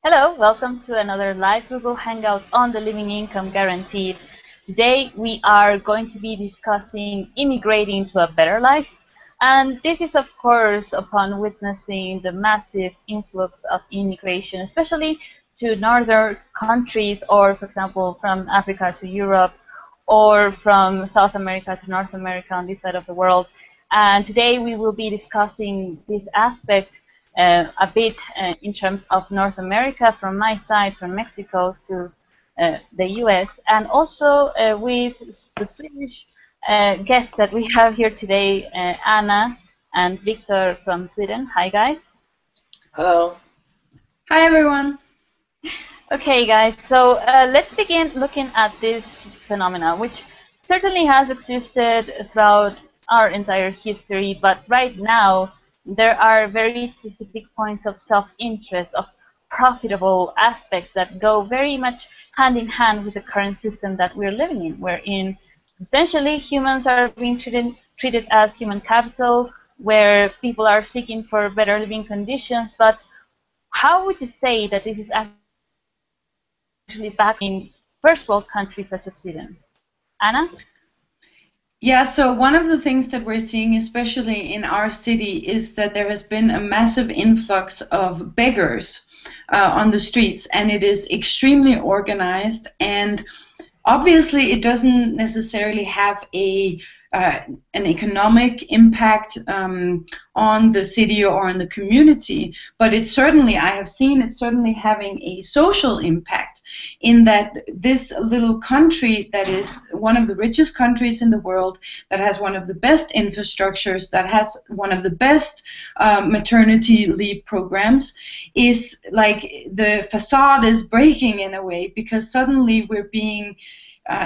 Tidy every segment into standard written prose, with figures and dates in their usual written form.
Hello, welcome to another live Google Hangout on the Living Income Guaranteed. Today we are going to be discussing immigrating to a better life. And this is of course upon witnessing the massive influx of immigration, especially to northern countries, or for example from Africa to Europe, or from South America to North America on this side of the world. And today we will be discussing this aspect a bit in terms of North America from my side, from Mexico to the US, and also with the Swedish guests that we have here today, Anna and Viktor from Sweden. Hi, guys. Hello. Hi, everyone. Okay, guys, so let's begin looking at this phenomena, which certainly has existed throughout our entire history, but right now there are very specific points of self-interest, of profitable aspects that go very much hand in hand with the current system that we're living in, wherein essentially humans are being treated as human capital, where people are seeking for better living conditions. But how would you say that this is actually back in first world countries such as Sweden? Anna? Yeah, so one of the things that we're seeing, especially in our city, is that there has been a massive influx of beggars on the streets, and it is extremely organized, and obviously it doesn't necessarily have an economic impact on the city or on the community, but it's certainly, I have seen it certainly having a social impact, in that this little country that is one of the richest countries in the world, that has one of the best infrastructures, that has one of the best maternity leave programs, is like the facade is breaking in a way, because suddenly we're being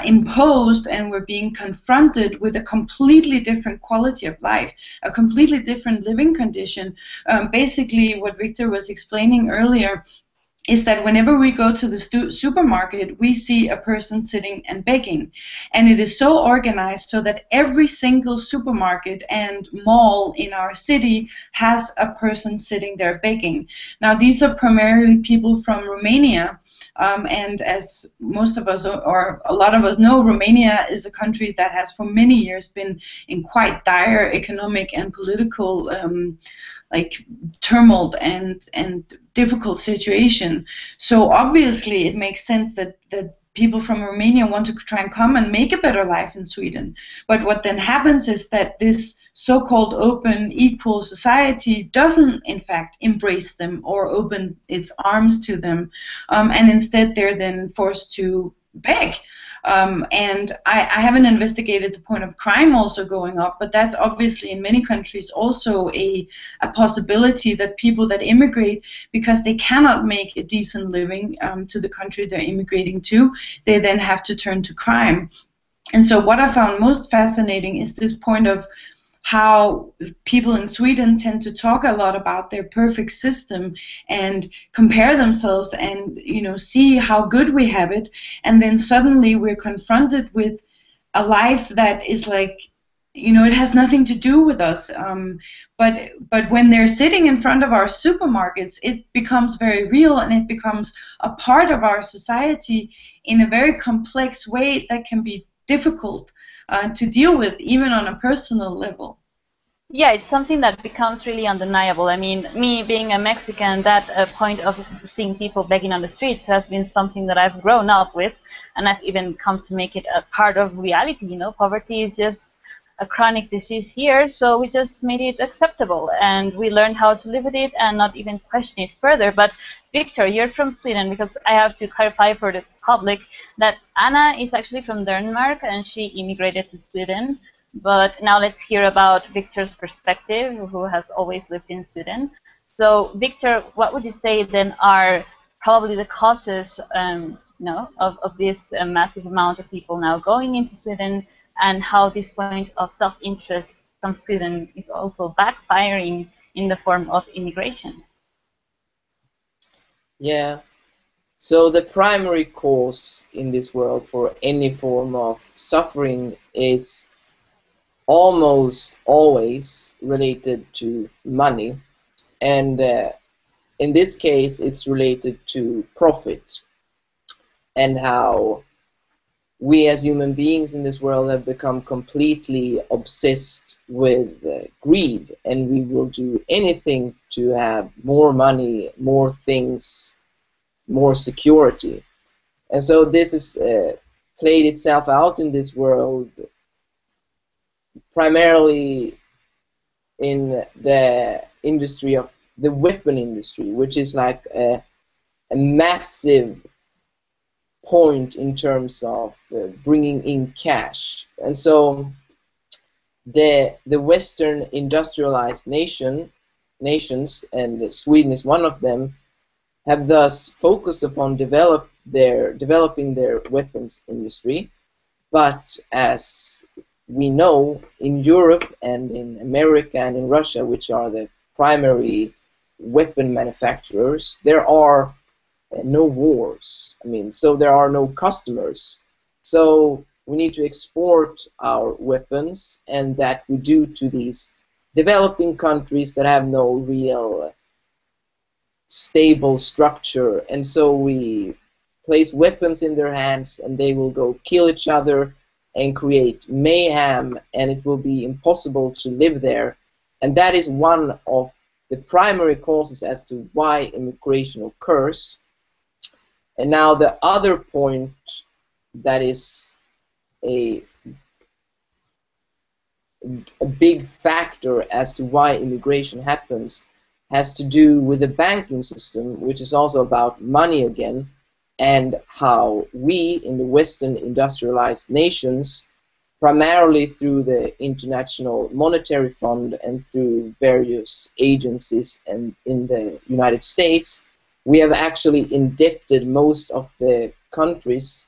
imposed and we're being confronted with a completely different quality of life, a completely different living condition. Basically, what Viktor was explaining earlier is that whenever we go to the supermarket, we see a person sitting and begging. And it is so organized so that every single supermarket and mall in our city has a person sitting there begging. Now, these are primarily people from Romania. And as most of us, or a lot of us know, Romania is a country that has for many years been in quite dire economic and political turmoil and difficult situation. So obviously it makes sense that people from Romania want to try and come and make a better life in Sweden. But what then happens is that this so-called open, equal society doesn't in fact embrace them or open its arms to them, and instead they're then forced to beg. And I haven't investigated the point of crime also going up, but that's obviously in many countries also a possibility, that people that immigrate, because they cannot make a decent living to the country they're immigrating to, they then have to turn to crime. And so what I found most fascinating is this point of how people in Sweden tend to talk a lot about their perfect system and compare themselves and, you know, see how good we have it, and then suddenly we're confronted with a life that is like, you know, it has nothing to do with us. But when they're sitting in front of our supermarkets, it becomes very real, and it becomes a part of our society in a very complex way that can be difficult to deal with, even on a personal level. Yeah, it's something that becomes really undeniable. I mean, me being a Mexican, that point of seeing people begging on the streets has been something that I've grown up with, and I've even come to make it a part of reality. You know, poverty is just a chronic disease here, so we just made it acceptable, and we learned how to live with it and not even question it further. But Viktor, you're from Sweden, because I have to clarify for the public that Anna is actually from Denmark and she immigrated to Sweden. But now let's hear about Viktor's perspective, who has always lived in Sweden. So, Viktor, what would you say then are probably the causes of this massive amount of people now going into Sweden, and how this point of self-interest from Sweden is also backfiring in the form of immigration? Yeah. So the primary cause in this world for any form of suffering is almost always related to money, and in this case, it's related to profit and how we as human beings in this world have become completely obsessed with greed, and we will do anything to have more money, more things, more security. And so this is played itself out in this world primarily in the industry of the weapon industry, which is like a massive point in terms of bringing in cash. And so the Western industrialized nations, and Sweden is one of them, have thus focused upon developing their weapons industry. But as we know, in Europe and in America and in Russia, which are the primary weapon manufacturers, there are no wars. I mean, so there are no customers. So we need to export our weapons, and that we do to these developing countries that have no real stable structure. And so we place weapons in their hands, and they will go kill each other and create mayhem, and it will be impossible to live there. And that is one of the primary causes as to why immigration occurs. And now the other point that is a big factor as to why immigration happens has to do with the banking system, which is also about money again, and how we in the Western industrialized nations, primarily through the International Monetary Fund and through various agencies and in the United States, we have actually indebted most of the countries,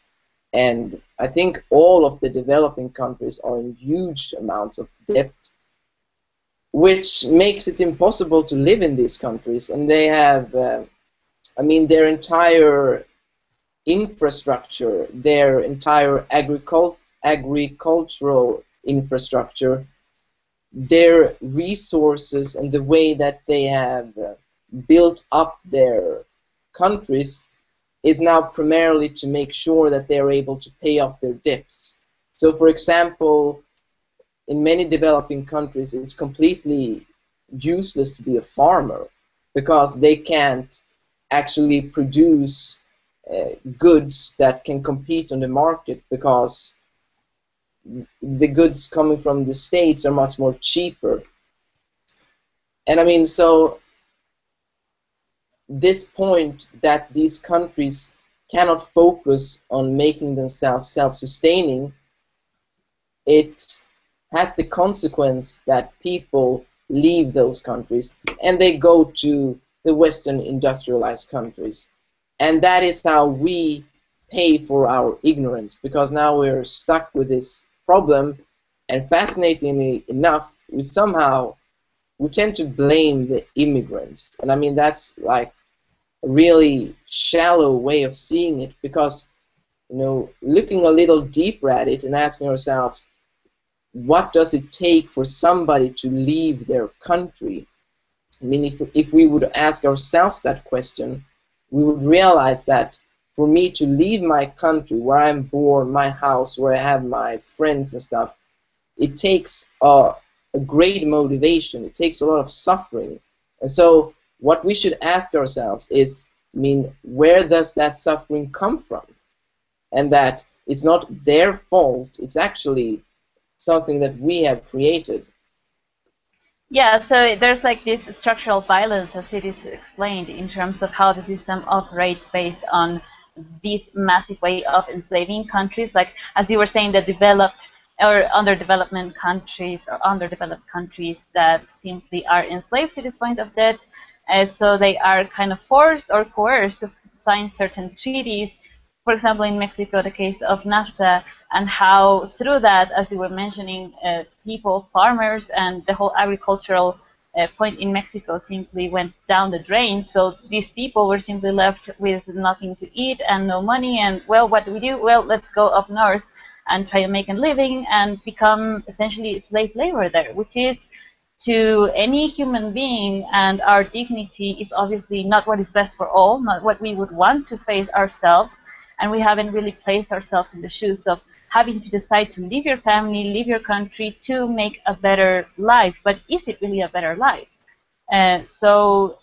and I think all of the developing countries are in huge amounts of debt, which makes it impossible to live in these countries. And they have, I mean, their entire infrastructure, their entire agricultural infrastructure, their resources, and the way that they have built up their countries is now primarily to make sure that they are able to pay off their debts. So, for example, in many developing countries, it's completely useless to be a farmer because they can't actually produce goods that can compete on the market, because the goods coming from the States are much more cheaper. And I mean, so this point that these countries cannot focus on making themselves self-sustaining, it has the consequence that people leave those countries and they go to the Western industrialized countries. And that is how we pay for our ignorance, because now we're stuck with this problem, and fascinatingly enough, we tend to blame the immigrants. And I mean, that's like a really shallow way of seeing it, because, you know, looking a little deeper at it and asking ourselves, what does it take for somebody to leave their country? I mean, if we would ask ourselves that question, we would realize that for me to leave my country, where I'm born, my house, where I have my friends and stuff, it takes a great motivation. It takes a lot of suffering. And so what we should ask ourselves is, I mean, where does that suffering come from? And that it's not their fault, it's actually something that we have created. Yeah, so there's like this structural violence, as it is explained, in terms of how the system operates based on this massive way of enslaving countries. Like, as you were saying, the developed or underdeveloped countries that simply are enslaved to the point of death. So they are kind of forced or coerced to sign certain treaties. For example, in Mexico, the case of NAFTA, and how through that, as you were mentioning, people, farmers, and the whole agricultural point in Mexico simply went down the drain. So these people were simply left with nothing to eat and no money. And, well, what do we do? Well, let's go up north and try to make a living and become essentially slave labor there, which is to any human being, and our dignity is obviously not what is best for all, not what we would want to face ourselves, and we haven't really placed ourselves in the shoes of having to decide to leave your family, leave your country to make a better life. But is it really a better life? So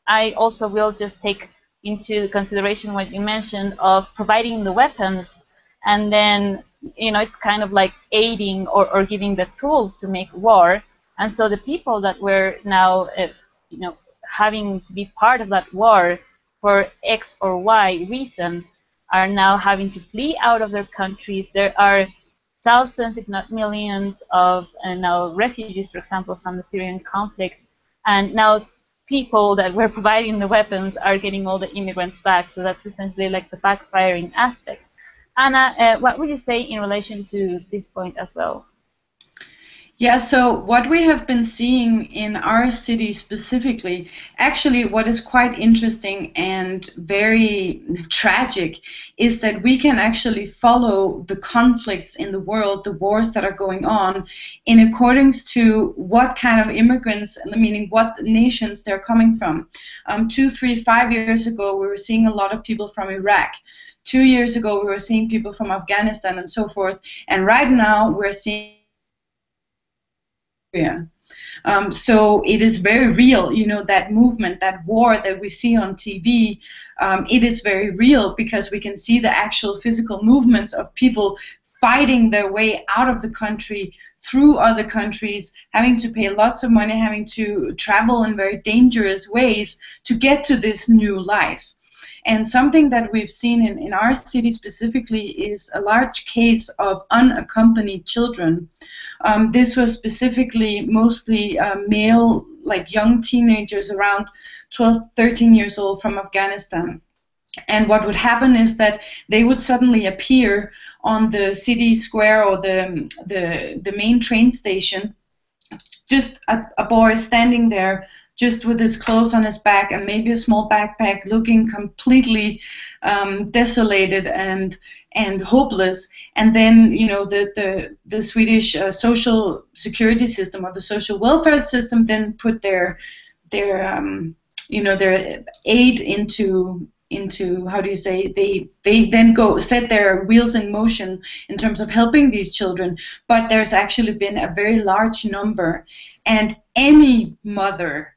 I also will just take into consideration what you mentioned of providing the weapons, and then, you know, it's kind of like aiding or giving the tools to make war. And so the people that were now, you know, having to be part of that war for X or Y reason are now having to flee out of their countries. There are thousands, if not millions, of now refugees, for example, from the Syrian conflict. And now people that were providing the weapons are getting all the immigrants back. So that's essentially like the backfiring aspect. Anna, what would you say in relation to this point as well? Yeah, so what we have been seeing in our city specifically, actually what is quite interesting and very tragic is that we can actually follow the conflicts in the world, the wars that are going on, in accordance to what kind of immigrants, meaning what nations they're coming from. 2, 3, 5 years ago, we were seeing a lot of people from Iraq. 2 years ago, we were seeing people from Afghanistan and so forth. And right now, we're seeing so it is very real, you know, that movement, that war that we see on TV, it is very real because we can see the actual physical movements of people fighting their way out of the country through other countries, having to pay lots of money, having to travel in very dangerous ways to get to this new life. And something that we've seen in our city specifically is a large case of unaccompanied children. This was specifically mostly male, like young teenagers around 12, 13 years old from Afghanistan. And what would happen is that they would suddenly appear on the city square or the main train station, just a boy standing there just with his clothes on his back and maybe a small backpack, looking completely desolated and hopeless. And then, you know, the Swedish social security system or the social welfare system then put their you know, their aid into how do you say, they then go set their wheels in motion in terms of helping these children. But there's actually been a very large number, and any mother,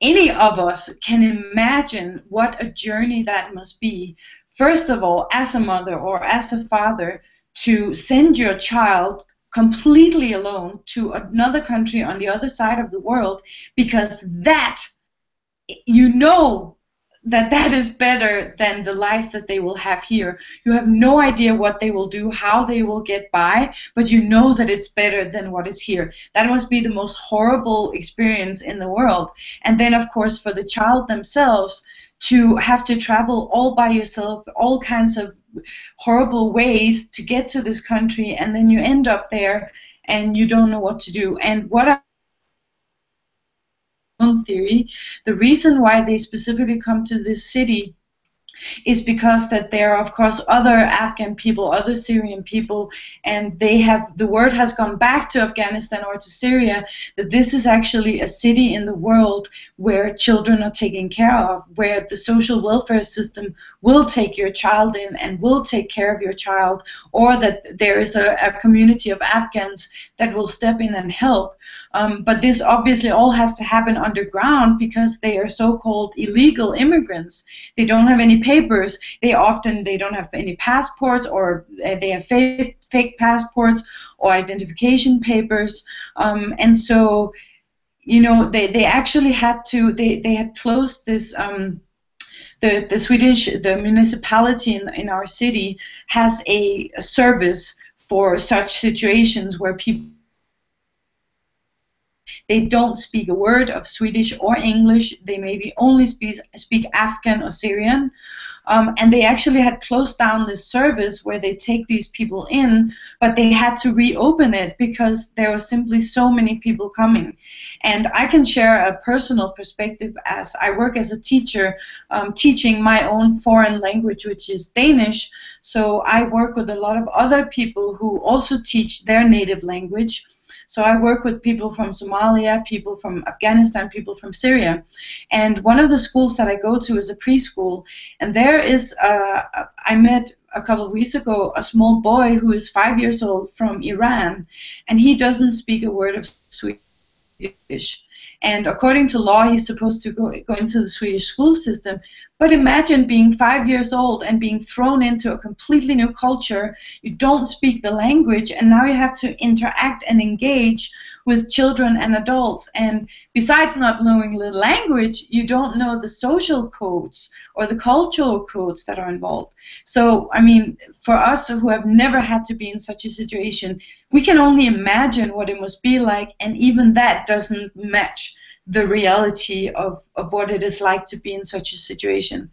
any of us can imagine what a journey that must be. First of all, as a mother or as a father, to send your child completely alone to another country on the other side of the world, because that, you know, that is better than the life that they will have here. You have no idea what they will do, how they will get by, but you know that it's better than what is here. That must be the most horrible experience in the world. And then, of course, for the child themselves, to have to travel all by yourself, all kinds of horrible ways to get to this country, and then you end up there and you don't know what to do. And what theory, the reason why they specifically come to this city is because that there are, of course, other Afghan people, other Syrian people, and they have, the word has gone back to Afghanistan or to Syria that this is actually a city in the world where children are taken care of, where the social welfare system will take your child in and will take care of your child, or that there is a community of Afghans that will step in and help. But this obviously all has to happen underground because they are so-called illegal immigrants. They don't have any papers. They don't have any passports, or they have fake passports or identification papers. And so, you know, they actually had to, they had closed this, the municipality in our city has a service for such situations where people, they don't speak a word of Swedish or English. They maybe only speak Afghan or Syrian. And they actually had closed down this service where they take these people in, but they had to reopen it because there were simply so many people coming. And I can share a personal perspective as I work as a teacher, teaching my own foreign language, which is Danish. So I work with a lot of other people who also teach their native language. So I work with people from Somalia, people from Afghanistan, people from Syria. And one of the schools that I go to is a preschool. And there is, I met a couple of weeks ago a small boy who is 5 years old from Iran, and he doesn't speak a word of Swedish. And according to law, he's supposed to go into the Swedish school system. But imagine being 5 years old and being thrown into a completely new culture. You don't speak the language, and now you have to interact and engage with children and adults. And besides not knowing the language, you don't know the social codes or the cultural codes that are involved. So, I mean, for us who have never had to be in such a situation, we can only imagine what it must be like, and even that doesn't match the reality of what it is like to be in such a situation.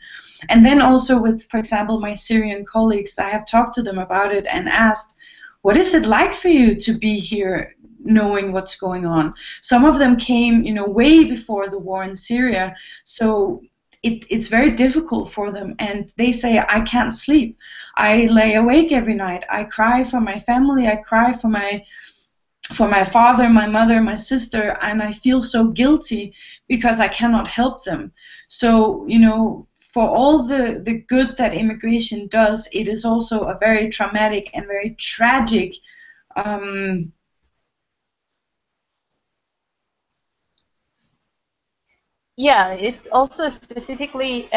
And then also with, for example, my Syrian colleagues, I have talked to them about it and asked, what is it like for you to be here knowing what's going on? Some of them came, you know, way before the war in Syria, so it's very difficult for them, and they say, I can't sleep. I lay awake every night. I cry for my family. I cry for my father, my mother, my sister, and I feel so guilty because I cannot help them. So, you know, for all the good that immigration does, it is also a very traumatic and very tragic Yeah, it's also specifically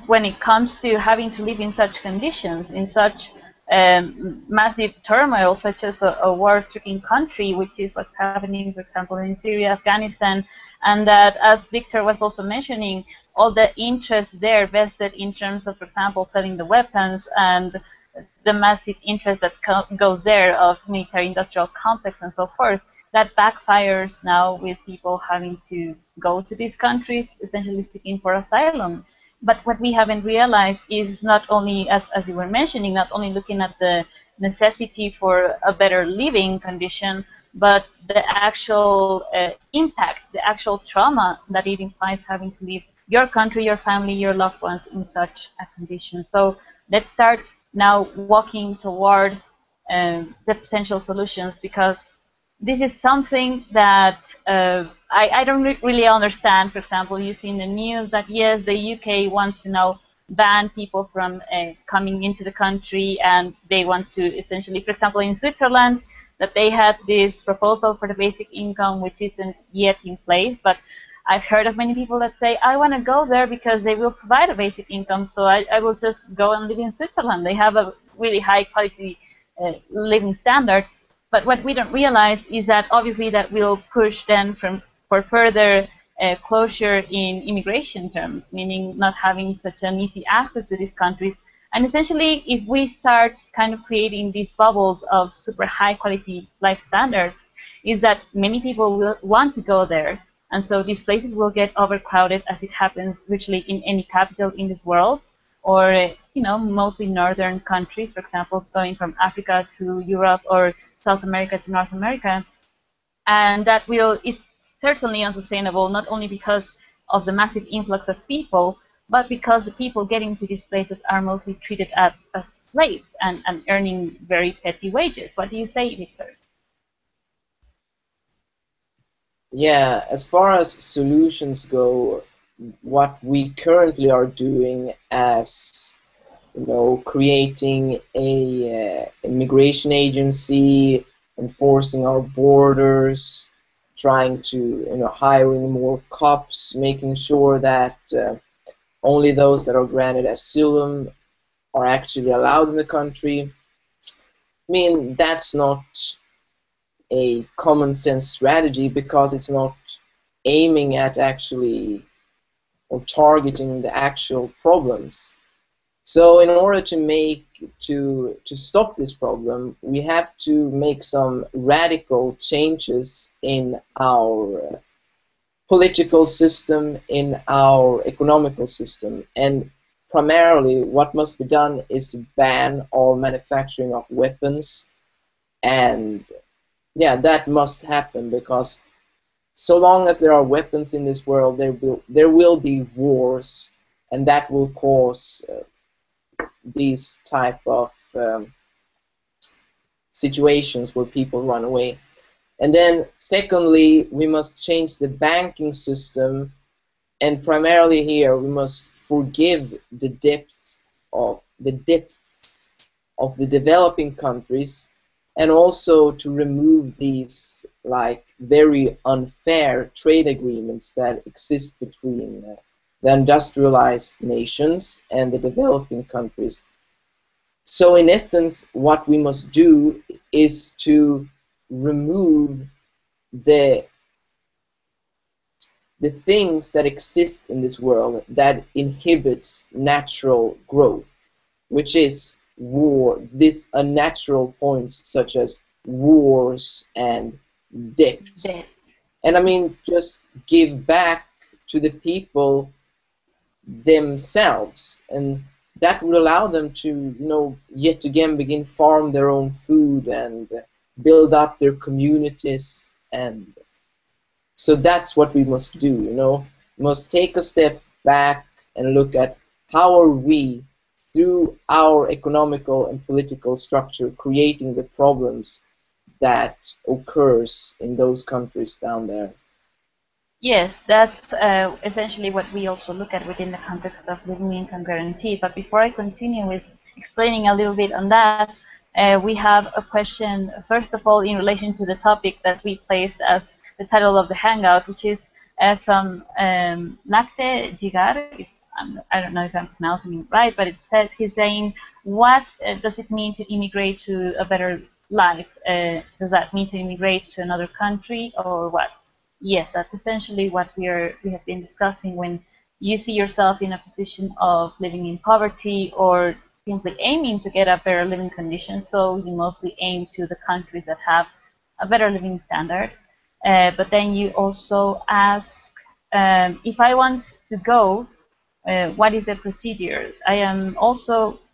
when it comes to having to live in such conditions, in such massive turmoil, such as a war-stricken country, which is what's happening, for example, in Syria, Afghanistan, and that, as Viktor was also mentioning, all the interest there vested in terms of, for example, selling the weapons and the massive interest that goes there of military-industrial complex and so forth, that backfires now with people having to go to these countries, essentially seeking for asylum. But what we haven't realized is not only, as you were mentioning, not only looking at the necessity for a better living condition, but the actual impact, the actual trauma that it implies having to leave your country, your family, your loved ones in such a condition. So let's start now walking toward the potential solutions, because this is something that I don't really understand. For example, you see in the news that yes, the UK wants to now ban people from coming into the country, and they want to essentially, for example, in Switzerland, that they had this proposal for the basic income, which isn't yet in place. But I've heard of many people that say, I want to go there because they will provide a basic income, so I will just go and live in Switzerland. They have a really high quality living standard. But what we don't realize is that obviously that will push then for further closure in immigration terms, meaning not having such an easy access to these countries. And essentially, if we start kind of creating these bubbles of super high quality life standards, is that many people will want to go there. And so these places will get overcrowded, as it happens virtually in any capital in this world, or you know, mostly northern countries, for example, going from Africa to Europe or South America to North America. And that is certainly unsustainable, not only because of the massive influx of people, but because the people getting to these places are mostly treated as slaves and earning very petty wages. What do you say, Viktor? Yeah, as far as solutions go, what we currently are doing as, you know, creating a immigration agency, enforcing our borders, trying to, you know, hiring more cops, making sure that only those that are granted asylum are actually allowed in the country. I mean, that's not a common sense strategy, because it's not aiming at actually or targeting the actual problems. So in order to stop this problem, we have to make some radical changes in our political system, in our economical system, and primarily what must be done is to ban all manufacturing of weapons. And yeah, that must happen, because so long as there are weapons in this world, there will be wars, and that will cause these type of situations where people run away. And then secondly, we must change the banking system, and primarily here we must forgive the depths of the developing countries, and also to remove these like very unfair trade agreements that exist between the industrialized nations and the developing countries. So in essence, what we must do is to remove the things that exist in this world that inhibits natural growth, which is war, this unnatural points such as wars and debts. And I mean, just give back to the people themselves, and that would allow them to, you know, yet again begin farm their own food and build up their communities. And so that's what we must do, you know. We must take a step back and look at how are we, through our economical and political structure, creating the problems that occurs in those countries down there. Yes, that's essentially what we also look at within the context of living income guarantee. But before I continue with explaining a little bit on that, we have a question, first of all, in relation to the topic that we placed as the title of the Hangout, which is from Nakte Jigar. I don't know if I'm pronouncing it right, but it said, he's saying, what does it mean to immigrate to a better life? Does that mean to immigrate to another country, or what? Yes, that's essentially what we have been discussing. When you see yourself in a position of living in poverty or simply aiming to get a better living condition, so you mostly aim to the countries that have a better living standard. But then you also ask, if I want to go, what is the procedure? I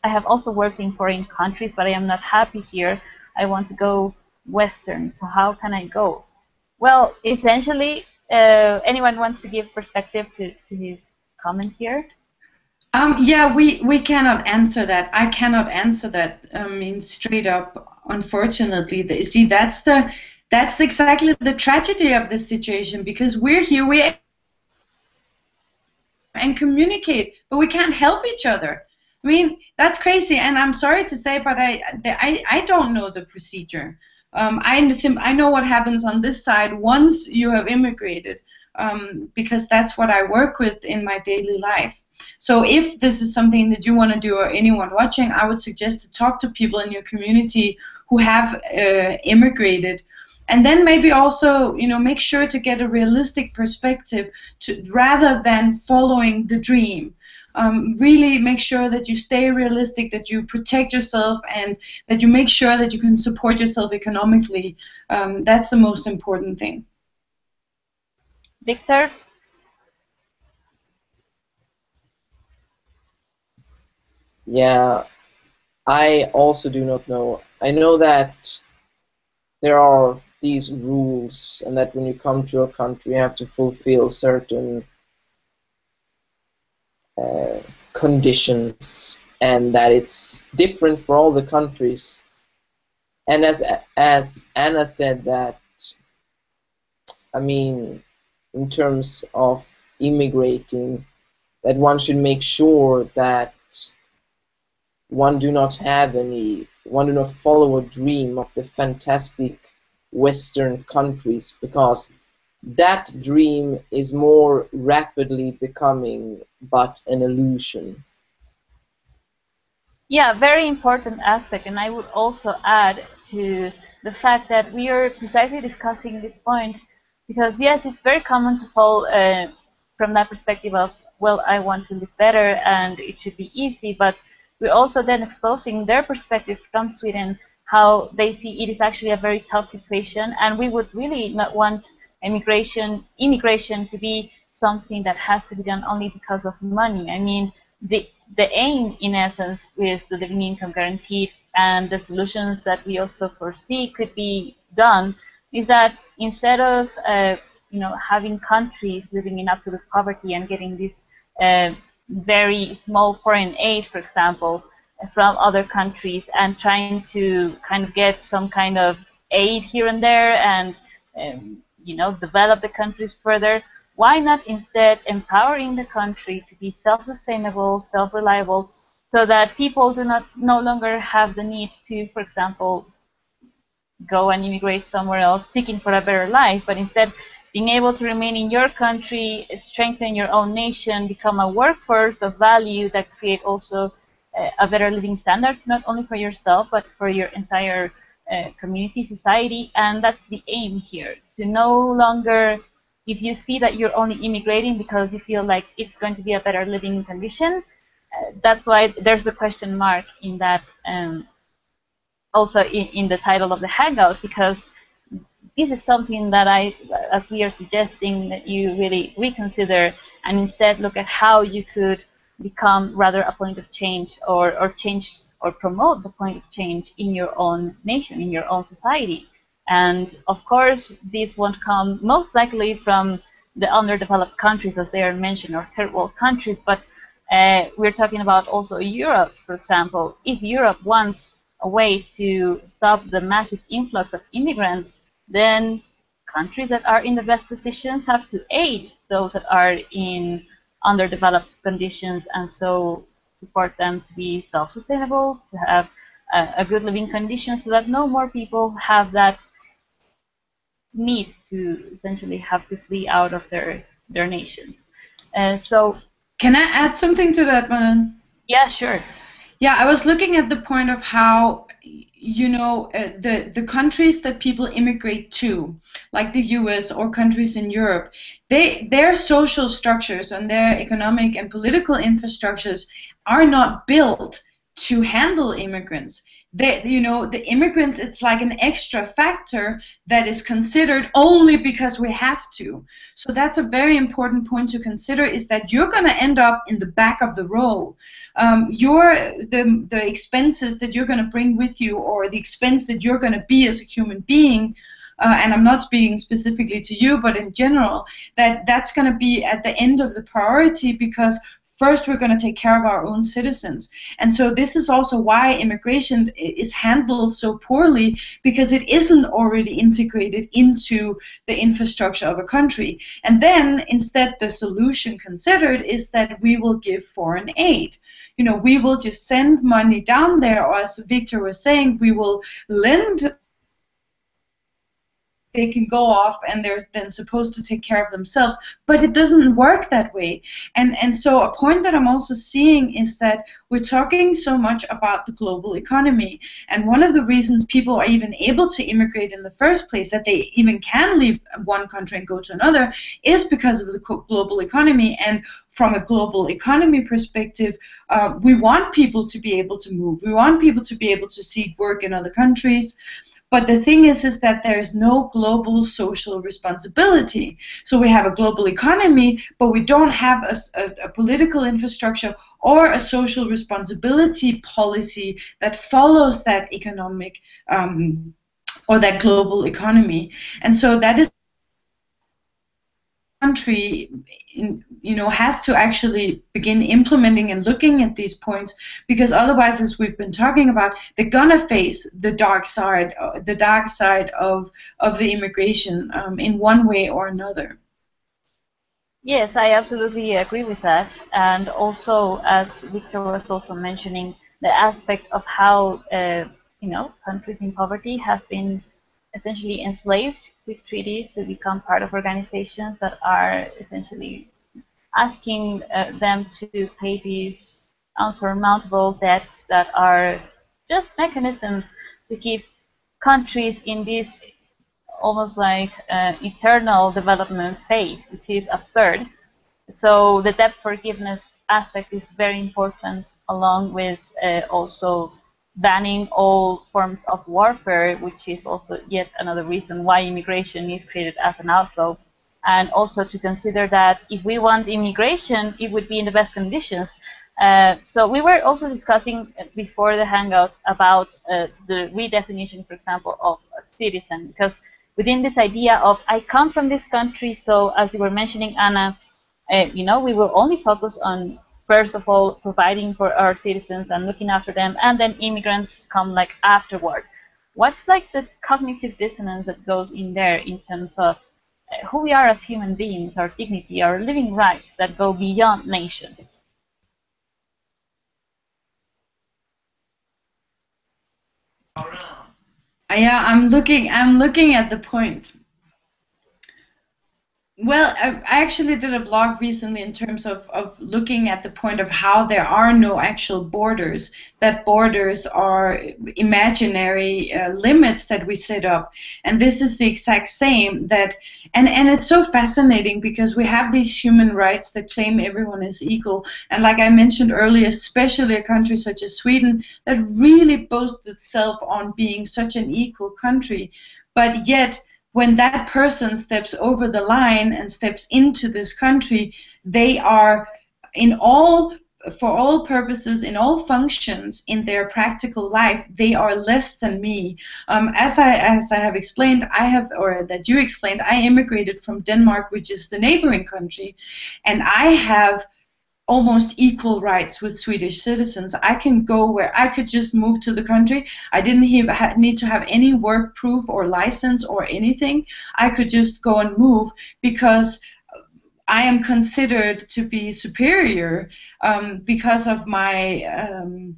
have also worked in foreign countries, but I am not happy here. I want to go Western, so how can I go? Well, essentially, anyone wants to give perspective to his comment here? Yeah, we cannot answer that. I cannot answer that. I mean, straight up, unfortunately. See, that's exactly the tragedy of this situation, because we're here, we and communicate, but we can't help each other. I mean, that's crazy, and I'm sorry to say, but I don't know the procedure. I know what happens on this side once you have immigrated, because that's what I work with in my daily life. So if this is something that you want to do, or anyone watching, I would suggest to talk to people in your community who have immigrated. And then maybe also, you know, make sure to get a realistic perspective rather than following the dream. Really make sure that you stay realistic, that you protect yourself, and that you make sure that you can support yourself economically. That's the most important thing. Viktor? Yeah, I also do not know. I know that there are these rules, and that when you come to a country, you have to fulfill certain conditions, and that it's different for all the countries. And as Anna said, that, I mean, in terms of immigrating, that one should make sure that one do not follow a dream of the fantastic Western countries, because that dream is more rapidly becoming but an illusion. Yeah, very important aspect, and I would also add to the fact that we are precisely discussing this point because, yes, it's very common to fall from that perspective of, well, I want to live better and it should be easy, but we're also then exposing their perspective from Sweden, how they see it is actually a very tough situation, and we would really not want immigration to be something that has to be done only because of money. I mean, the aim, in essence, with the living income guarantee and the solutions that we also foresee could be done is that instead of having countries living in absolute poverty and getting this very small foreign aid, for example, from other countries, and trying to kind of get some kind of aid here and there, and you know, develop the countries further. Why not instead empowering the country to be self-sustainable, self-reliable, so that people do not no longer have the need to, for example, go and immigrate somewhere else seeking for a better life, but instead being able to remain in your country, strengthen your own nation, become a workforce of value that create also a better living standard, not only for yourself, but for your entire community, society. And that's the aim here, to no longer, if you see that you're only immigrating because you feel like it's going to be a better living condition, that's why there's the question mark in that also in the title of the hangout, because this is something that as we are suggesting, that you really reconsider and instead look at how you could become rather a point of change, or change or promote the point of change in your own nation, in your own society. And of course, this won't come most likely from the underdeveloped countries, as they are mentioned, or third world countries, but we're talking about also Europe, for example. If Europe wants a way to stop the massive influx of immigrants, then countries that are in the best positions have to aid those that are in underdeveloped conditions, and so support them to be self-sustainable, to have a good living condition, so that no more people have that need to essentially have to flee out of their nations. So, can I add something to that, Marlen? Yeah, sure. Yeah, I was looking at the point of how, you know, the countries that people immigrate to, like the US or countries in Europe, their social structures and their economic and political infrastructures are not built to handle immigrants. You know, the immigrants, it's like an extra factor that is considered only because we have to. So that's a very important point to consider, is that you're going to end up in the back of the row. The expenses that you're going to bring with you, or the expense that you're going to be as a human being, and I'm not speaking specifically to you, but in general, that's going to be at the end of the priority, because first, we're going to take care of our own citizens. And so this is also why immigration is handled so poorly, because it isn't already integrated into the infrastructure of a country. And then, instead, the solution considered is that we will give foreign aid. You know, we will just send money down there, or as Viktor was saying, we will lend. They can go off and they're then supposed to take care of themselves, but it doesn't work that way. And so a point that I'm also seeing is that we're talking so much about the global economy, and one of the reasons people are even able to immigrate in the first place, that they even can leave one country and go to another, is because of the global economy. And from a global economy perspective, we want people to be able to move. We want people to be able to seek work in other countries. But the thing is that there is no global social responsibility. So we have a global economy, but we don't have a political infrastructure or a social responsibility policy that follows that economic or that global economy. And so that is country, you know, has to actually begin implementing and looking at these points, because otherwise, as we've been talking about, they're gonna face the dark side of the immigration in one way or another. Yes, I absolutely agree with that. And also, as Viktor was also mentioning, the aspect of how you know, countries in poverty have been essentially enslaved with treaties to become part of organizations that are essentially asking them to pay these unsurmountable debts that are just mechanisms to keep countries in this almost like eternal development phase, which is absurd. So the debt forgiveness aspect is very important, along with also banning all forms of warfare, which is also yet another reason why immigration is created as an outflow. And also to consider that if we want immigration, it would be in the best conditions. So we were also discussing before the hangout about the redefinition, for example, of a citizen, because within this idea of I come from this country, so as you were mentioning, Anna, you know, we will only focus on, first of all, providing for our citizens and looking after them, and then immigrants come like afterward. what's like the cognitive dissonance that goes in there in terms of who we are as human beings, our dignity, our living rights that go beyond nations? Yeah, I'm looking at the point. Well, I actually did a vlog recently in terms of looking at the point of how there are no actual borders, that borders are imaginary limits that we set up. And this is the exact same that, and it's so fascinating because we have these human rights that claim everyone is equal. And like I mentioned earlier, especially a country such as Sweden that really boasts itself on being such an equal country. But yet, when that person steps over the line and steps into this country, they are in all, for all purposes, in all functions in their practical life, they are less than me. As I have explained, or that you explained, I immigrated from Denmark, which is the neighboring country, and I have almost equal rights with Swedish citizens. I can go where I could just move to the country. I didn't need to have any work proof or license or anything. I could just go and move because I am considered to be superior because of my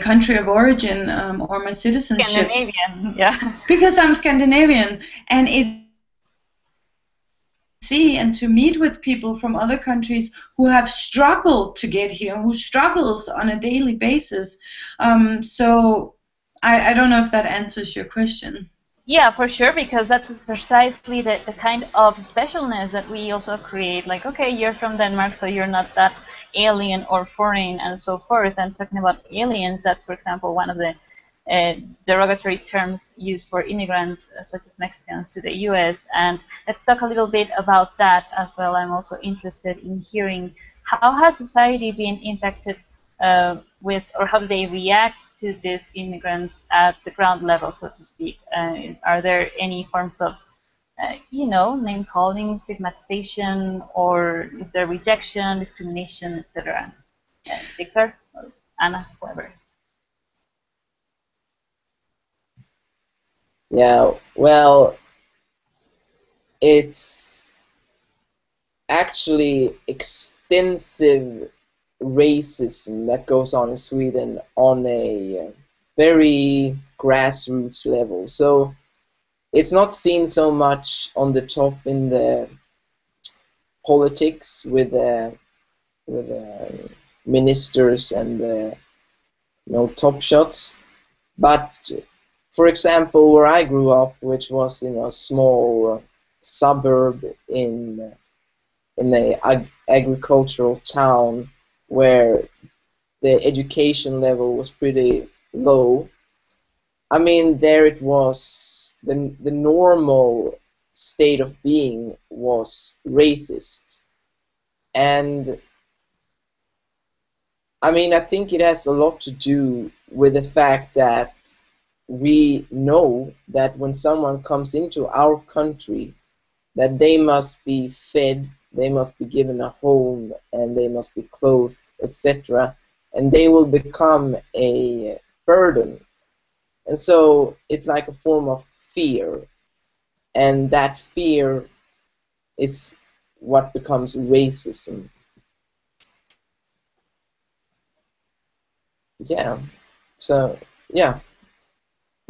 country of origin or my citizenship. Scandinavian, yeah. Because I'm Scandinavian, and it see and to meet with people from other countries who have struggled to get here, who struggles on a daily basis. So I don't know if that answers your question. Yeah, for sure, because that's precisely the kind of specialness that we also create. Like, okay, you're from Denmark, so you're not that alien or foreign and so forth. And talking about aliens, that's, for example, one of the derogatory terms used for immigrants such as Mexicans to the US. And let's talk a little bit about that as well. I'm also interested in hearing how has society been impacted with, or how do they react to these immigrants at the ground level, so to speak? Are there any forms of name calling, stigmatization, or is there rejection, discrimination, etc.? Viktor, or Anna, whoever. Yeah, well, it's actually extensive racism that goes on in Sweden on a very grassroots level. So it's not seen so much on the top in the politics with the ministers and the top shots, but for example, where I grew up, which was in a small suburb in a agricultural town where the education level was pretty low. I mean, there it was, the normal state of being was racist. And I mean, I think it has a lot to do with the fact that we know that when someone comes into our country, that they must be fed, they must be given a home, and they must be clothed, etc. And they will become a burden. And so it's like a form of fear. And that fear is what becomes racism. Yeah. So, yeah.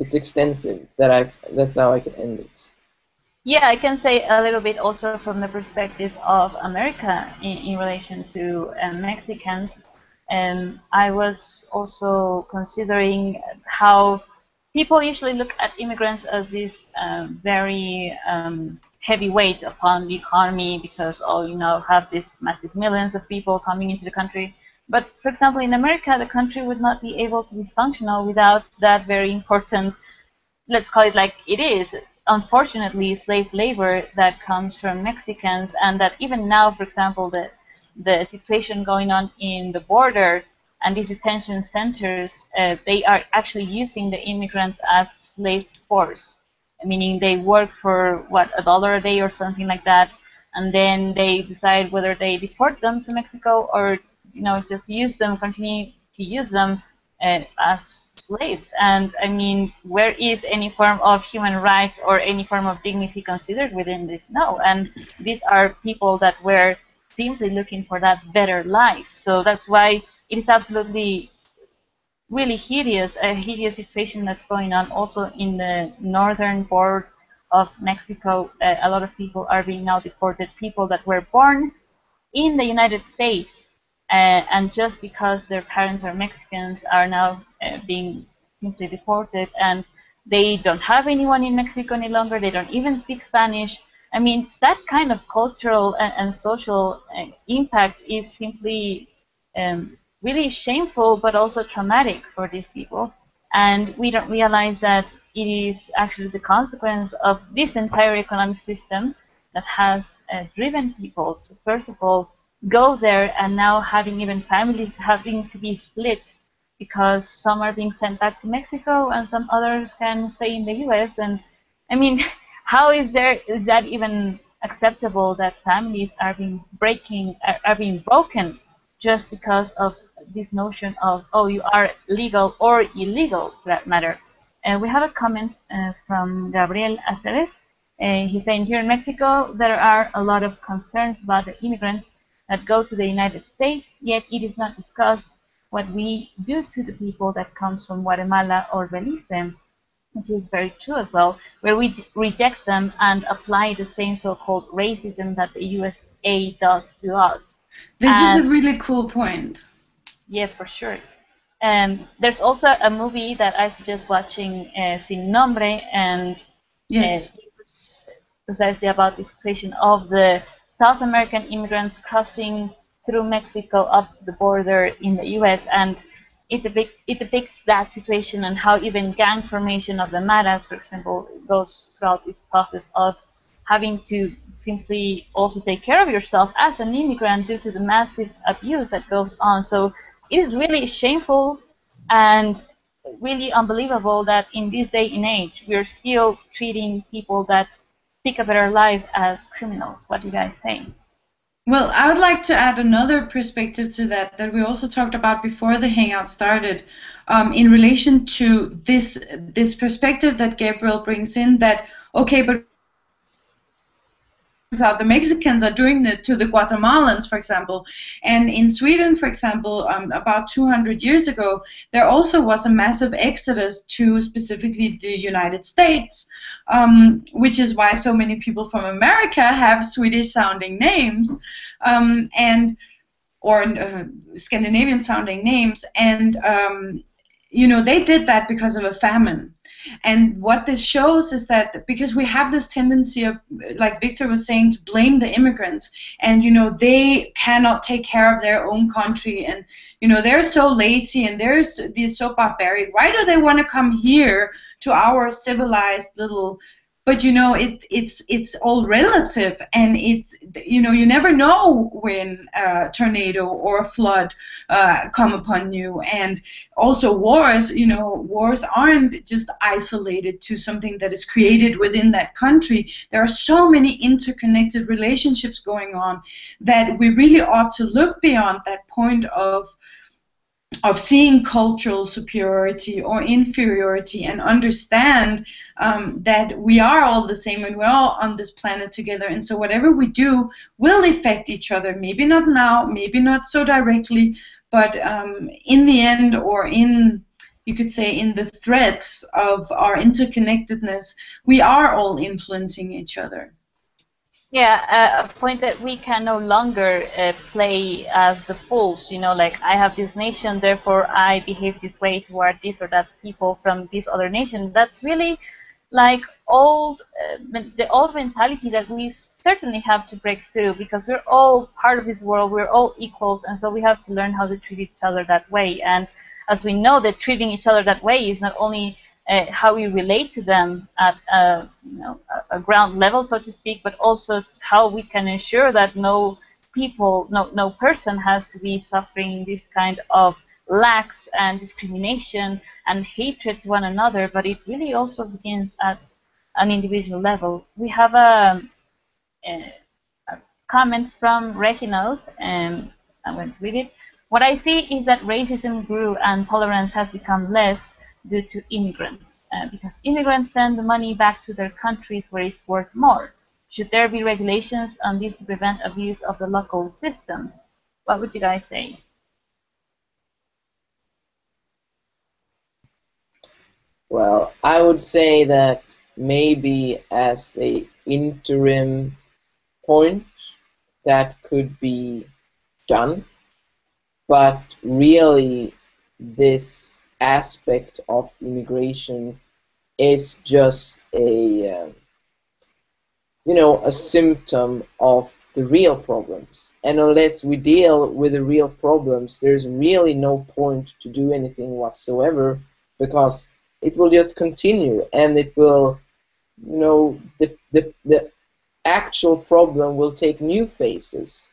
It's extensive. That's how I can end it. Yeah, I can say a little bit also from the perspective of America in relation to Mexicans. And I was also considering how people usually look at immigrants as this very heavy weight upon the economy because, have these massive millions of people coming into the country. But, for example, in America, the country would not be able to be functional without that very important, let's call it like it is, unfortunately, slave labor that comes from Mexicans, and that even now, for example, the situation going on in the border and these detention centers, they are actually using the immigrants as slave force, meaning they work for what, $1 a day or something like that, and then they decide whether they deport them to Mexico or just use them, continue to use them as slaves. And I mean, where is any form of human rights or any form of dignity considered within this? No. And these are people that were simply looking for that better life. So that's why it is absolutely really hideous, a hideous situation that's going on also in the northern border of Mexico. A lot of people are being now deported, people that were born in the United States, and just because their parents are Mexicans are now being simply deported, and they don't have anyone in Mexico any longer. They don't even speak Spanish. I mean, that kind of cultural and social impact is simply really shameful, but also traumatic for these people. And we don't realize that it is actually the consequence of this entire economic system that has driven people to, first of all, go there, and now having even families having to be split because some are being sent back to Mexico and some others can stay in the US. And I mean, how is that even acceptable that families are being broken just because of this notion of, oh, you are legal or illegal for that matter? And we have a comment from Gabriel Aceres. He's saying here in Mexico there are a lot of concerns about the immigrants that go to the United States, yet it is not discussed what we do to the people that comes from Guatemala or Belize, which is very true as well, where we reject them and apply the same so-called racism that the USA does to us. This is a really cool point. Yeah, for sure. There's also a movie that I suggest watching, Sin Nombre, and yes, it's precisely about the situation of the South American immigrants crossing through Mexico up to the border in the U.S. and it depicts that situation and how even gang formation of the Maras, for example, goes throughout this process of having to simply also take care of yourself as an immigrant due to the massive abuse that goes on. So it is really shameful and really unbelievable that in this day and age we're still treating people that seek a better life as criminals. What do you guys say? Well, I would like to add another perspective to that we also talked about before the hangout started, in relation to this perspective that Gabriel brings in, that okay, but out the Mexicans are doing it to the Guatemalans, for example. And in Sweden, for example, about 200 years ago, there also was a massive exodus to specifically the United States, which is why so many people from America have Swedish-sounding names, or Scandinavian-sounding names, and you know, they did that because of a famine. And what this shows is that because we have this tendency of, like Viktor was saying, to blame the immigrants, and you know, they cannot take care of their own country, and you know, they're so lazy and they're so barbaric. Why do they want to come here to our civilized little? But you know, it's all relative, and it's, you know, you never know when a tornado or a flood come upon you. And also wars, you know, wars aren't just isolated to something that is created within that country. There are so many interconnected relationships going on that we really ought to look beyond that point of seeing cultural superiority or inferiority, and understand that we are all the same and we're all on this planet together. And so whatever we do will affect each other, maybe not now, maybe not so directly, but in the end, or in, you could say, in the threads of our interconnectedness, we are all influencing each other. Yeah, a point that we can no longer play as the fools, you know, like I have this nation, therefore I behave this way toward this or that people from this other nation. That's really like the old mentality that we certainly have to break through, because we're all part of this world, we're all equals, and so we have to learn how to treat each other that way. And as we know, that treating each other that way is not only how we relate to them at a ground level, so to speak, but also how we can ensure that no person has to be suffering this kind of lacks and discrimination and hatred to one another. But it really also begins at an individual level. We have a comment from Reginald, and I'm going to read it. What I see is that racism grew and tolerance has become less due to immigrants, because immigrants send the money back to their countries where it's worth more. Should there be regulations on this to prevent abuse of the local systems? What would you guys say? Well, I would say that maybe as a interim point that could be done, but really this aspect of immigration is just a a symptom of the real problems. And unless we deal with the real problems, there's really no point to do anything whatsoever, because it will just continue, and it will, the actual problem will take new phases.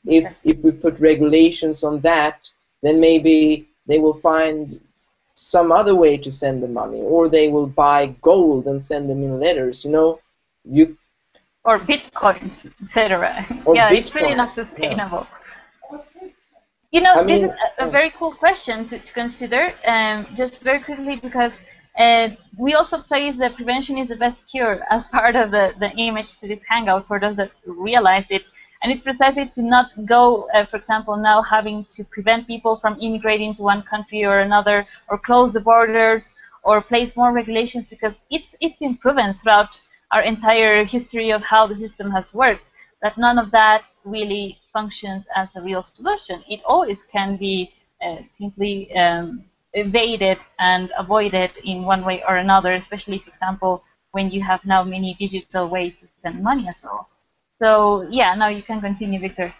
If we put regulations on that, then maybe they will find some other way to send the money, or they will buy gold and send them in letters. Or bitcoins, etc. Yeah, it's really not sustainable. Yeah. This is a very cool question to consider, just very quickly, because we also place that prevention is the best cure as part of the image to this hangout for those that realize it. And it's precisely to not go, for example, now having to prevent people from immigrating to one country or another, or close the borders, or place more regulations, because it's been proven throughout our entire history of how the system has worked that none of that really functions as a real solution. It always can be simply evaded and avoided in one way or another, especially, for example, when you have now many digital ways to send money as well. So yeah, now you can continue, Victor.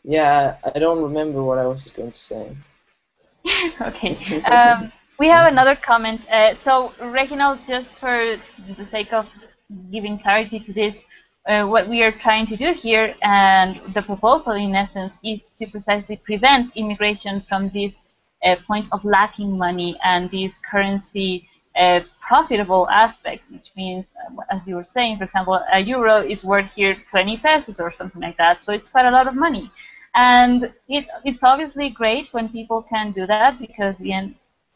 Yeah, I don't remember what I was going to say. Okay. We have another comment. So Reginald, just for the sake of giving clarity to this, what we are trying to do here, and the proposal in essence, is to precisely prevent immigration from this point of lacking money and this currency profitable aspect, which means, as you were saying, for example, a euro is worth here 20 pesos or something like that, so it's quite a lot of money. And it's obviously great when people can do that, because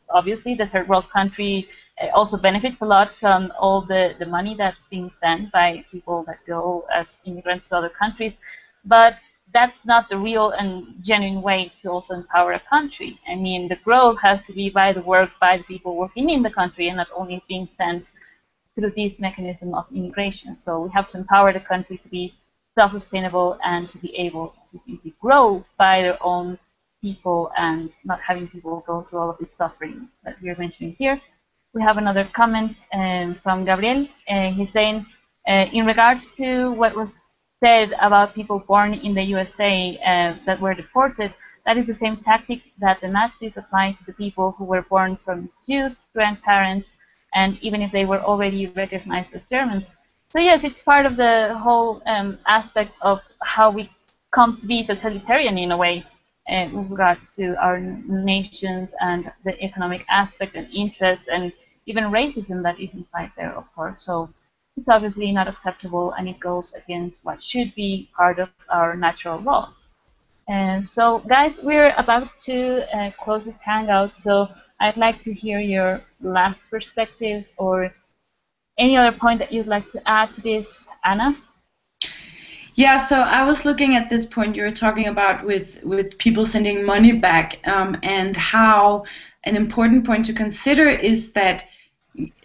obviously the third world country also benefits a lot from all the money that's being sent by people that go as immigrants to other countries. But that's not the real and genuine way to also empower a country. I mean, the growth has to be by the work by the people working in the country, and not only being sent through this mechanism of immigration. So we have to empower the country to be self-sustainable and to be able to simply grow by their own people, and not having people go through all of this suffering that we're mentioning here. We have another comment from Gabriel. He's saying, in regards to what was said about people born in the USA that were deported, that is the same tactic that the Nazis applied to the people who were born from Jews, grandparents, and even if they were already recognized as Germans. So yes, it's part of the whole aspect of how we come to be totalitarian in a way, with regards to our nations and the economic aspect and interest, and even racism that is implied there, of course. So it's obviously not acceptable, and it goes against what should be part of our natural law. And so, guys, we're about to close this hangout, so I'd like to hear your last perspectives or any other point that you'd like to add to this, Anna? Yeah, so I was looking at this point you were talking about with people sending money back, and how an important point to consider is that,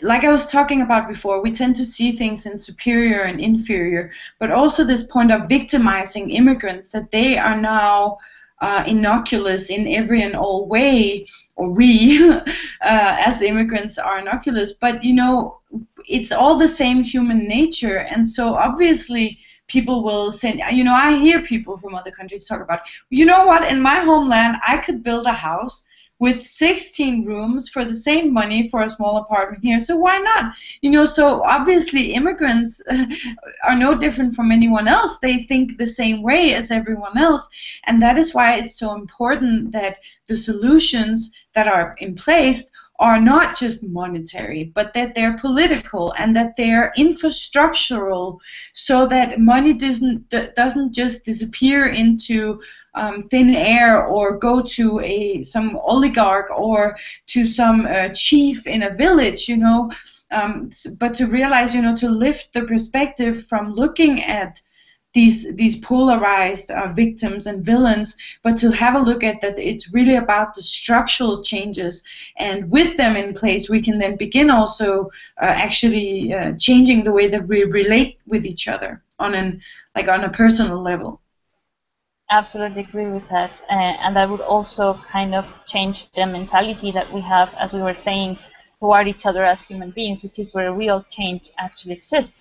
like I was talking about before, we tend to see things in superior and inferior, but also this point of victimizing immigrants, that they are now innocuous in every and all way, or we as immigrants are innocuous, but it's all the same human nature. And so obviously people will send, I hear people from other countries talk about, you know what, in my homeland I could build a house with 16 rooms for the same money for a small apartment here, so why not? So obviously immigrants are no different from anyone else. They think the same way as everyone else, and that is why it's so important that the solutions that are in place are not just monetary, but that they're political and that they're infrastructural, so that money doesn't just disappear into thin air or go to some oligarch or to some chief in a village, you know. But to realize, you know, to lift the perspective from looking at these polarized victims and villains, but to have a look at that it's really about the structural changes, and with them in place we can then begin also actually changing the way that we relate with each other on a personal level. Absolutely agree with that, and that would also kind of change the mentality that we have, as we were saying, toward each other as human beings, which is where real change actually exists.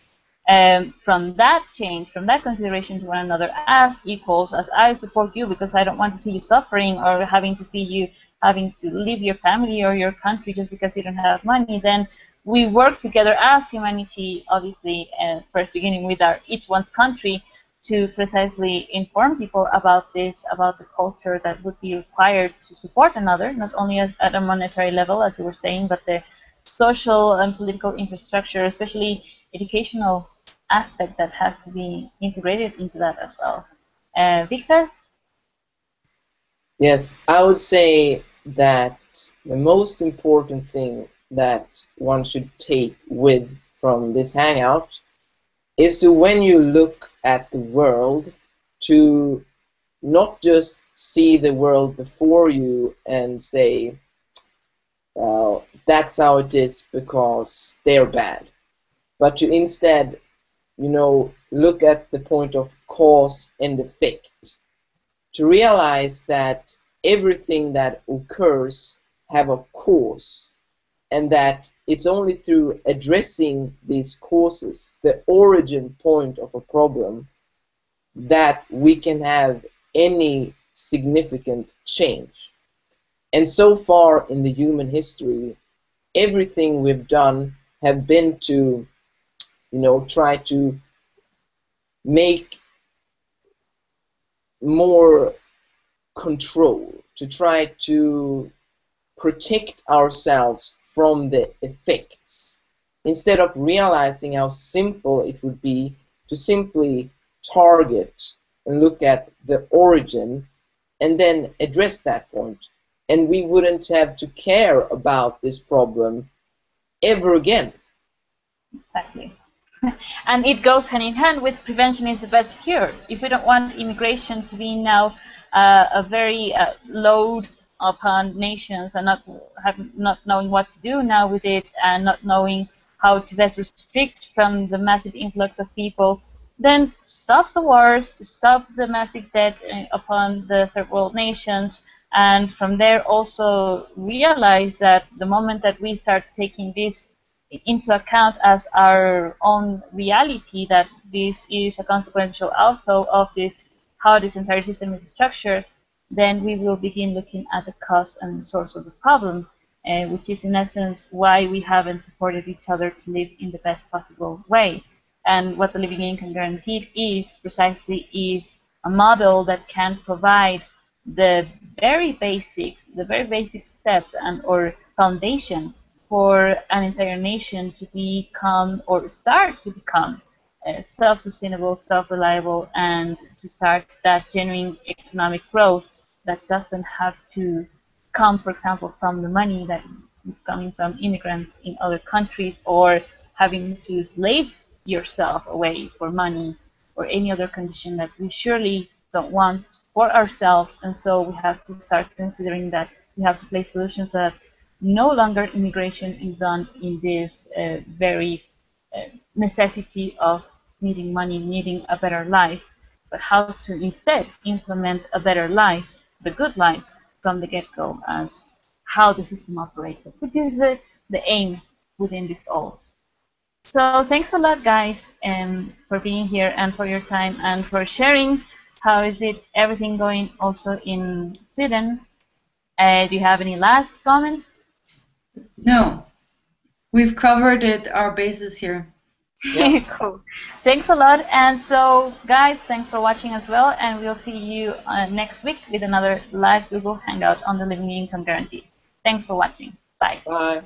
From that change, from that consideration to one another as equals, as I support you because I don't want to see you suffering or having to see you having to leave your family or your country just because you don't have money, then we work together as humanity, obviously, first beginning with each one's country, to precisely inform people about this, about the culture that would be required to support another, not only at a monetary level, as you were saying, but the social and political infrastructure, especially educational aspect that has to be integrated into that as well. Viktor? Yes, I would say that the most important thing that one should take with from this hangout is to, when you look at the world, to not just see the world before you and say, well, that's how it is because they're bad, but to instead, you know, look at the point of cause and effect, to realize that everything that occurs have a cause, and that it's only through addressing these causes, the origin point of a problem, that we can have any significant change. And so far in the human history, everything we've done have been to, you know, try to make more control, to try to protect ourselves from the effects, instead of realizing how simple it would be to simply target and look at the origin and then address that point. And we wouldn't have to care about this problem ever again. Exactly. And it goes hand in hand with prevention is the best cure. If we don't want immigration to be now a very load upon nations and not knowing what to do now with it, and not knowing how to best restrict from the massive influx of people, then stop the wars, stop the massive debt upon the third world nations, and from there also realize that the moment that we start taking this into account as our own reality, that this is a consequential outflow of this, how this entire system is structured, then we will begin looking at the cause and source of the problem, which is in essence why we haven't supported each other to live in the best possible way. And what the Living Income Guaranteed is precisely is a model that can provide the very basics, the very basic steps and or foundation for an entire nation to become or start to become self-sustainable, self-reliable, and to start that genuine economic growth that doesn't have to come, for example, from the money that is coming from immigrants in other countries, or having to slave yourself away for money or any other condition that we surely don't want for ourselves. And so we have to start considering that we have to place solutions that no longer immigration is done in this very necessity of needing money, needing a better life, but how to instead implement a better life, the good life, from the get-go as how the system operates, which is the aim within this all. So thanks a lot, guys, for being here and for your time and for sharing. How is it everything going also in Sweden? Do you have any last comments? No, we've covered our bases here. Yeah. Cool. Thanks a lot. And so, guys, thanks for watching as well. And we'll see you next week with another live Google Hangout on the Living Income Guarantee. Thanks for watching. Bye. Bye.